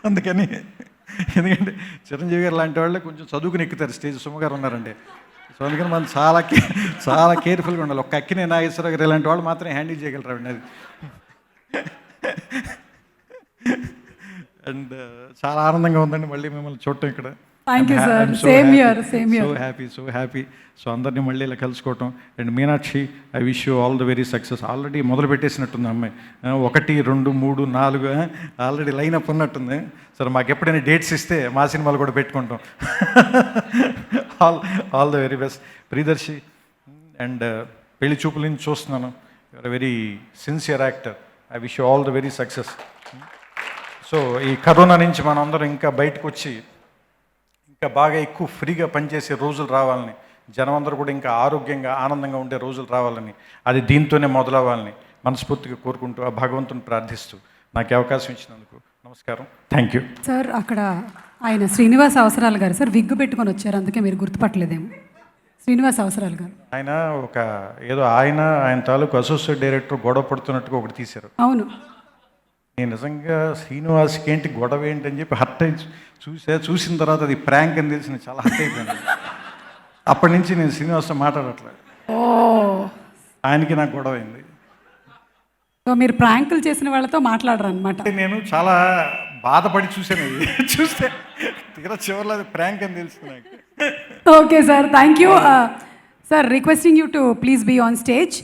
అందుకని ఎందుకంటే చిరంజీవి గారు లాంటి వాళ్ళే కొంచెం చదువుకుని ఎక్కుతారు స్టేజ్. సుమ గారు ఉన్నారండి. సో అందుకని మనం చాలా కేర్ఫుల్గా ఉండాలి. ఒక్క అక్కినే నాగేశ్వర గారు ఇలాంటి వాళ్ళు మాత్రం హ్యాండిల్ చేయగలరండి అది. అండ్ చాలా ఆనందంగా ఉందండి మళ్ళీ మిమ్మల్ని చూడటం ఇక్కడ. Thank you sir. Same year. So happy. So అందరినీ మళ్ళీ ఇలా కలుసుకోవటం. And Meenakshi, I wish you all the very success. Already మొదలు పెట్టేసినట్టుంది అమ్మాయి. 1, 2, 3, 4 ఆల్రెడీ లైన్ అప్ ఉన్నట్టుంది. సరే మాకు ఎప్పుడైనా డేట్స్ ఇస్తే మా సినిమాలు కూడా పెట్టుకుంటాం. All the very best. Priyadarshi and పెళ్లి చూపుల నుంచి చూస్తున్నాను. You're very sincere actor. I wish you all the very success. So ఈ కరోనా నుంచి మనం అందరం ఇంకా బయటకు వచ్చి ఇంకా బాగా ఎక్కువ ఫ్రీగా పనిచేసే రోజులు రావాలని, జనం అందరూ కూడా ఇంకా ఆరోగ్యంగా ఆనందంగా ఉండే రోజులు రావాలని, అది దీంతోనే మొదలవ్వాలని మనస్ఫూర్తిగా కోరుకుంటూ ఆ భగవంతుని ప్రార్థిస్తూ నాకు అవకాశం ఇచ్చినందుకు నమస్కారం. Thank you sir. అక్కడ ఆయన శ్రీనివాస్ అవసరాలు గారు సార్ విగ్గు పెట్టుకొని వచ్చారు, అందుకే మీరు గుర్తుపట్టలేదేమో. శ్రీనివాస్ అవసరాలు గారు ఆయన ఆయన తాలూకు అసోసియేట్ డైరెక్టర్ గొడవ పడుతున్నట్టుగా ఒకటి తీశారు. అవును. నేను నిజంగా శ్రీనివాస్కి ఏంటి గొడవ ఏంటి అని చెప్పి హర్ట్ అయి చూసిన తర్వాత అది ప్రాంక్ అని తెలిసి నేను చాలా హర్ట్ అయిపోయాను. అప్పటి నుంచి నేను శ్రీనివాస్తో మాట్లాడట్లేదు. ఓ, ఆయనకి నాకు గొడవ అయింది. సో మీరు ప్రాంకులు చేసిన వాళ్ళతో మాట్లాడరు అనమాట. నేను చాలా బాధపడి చూశాను. అది చూస్తే తీరా చివరిలో అది ప్రాంక్ అని తెలుస్తుంది నాకు. Okay sir, thank you sir. Requesting you to please be on stage.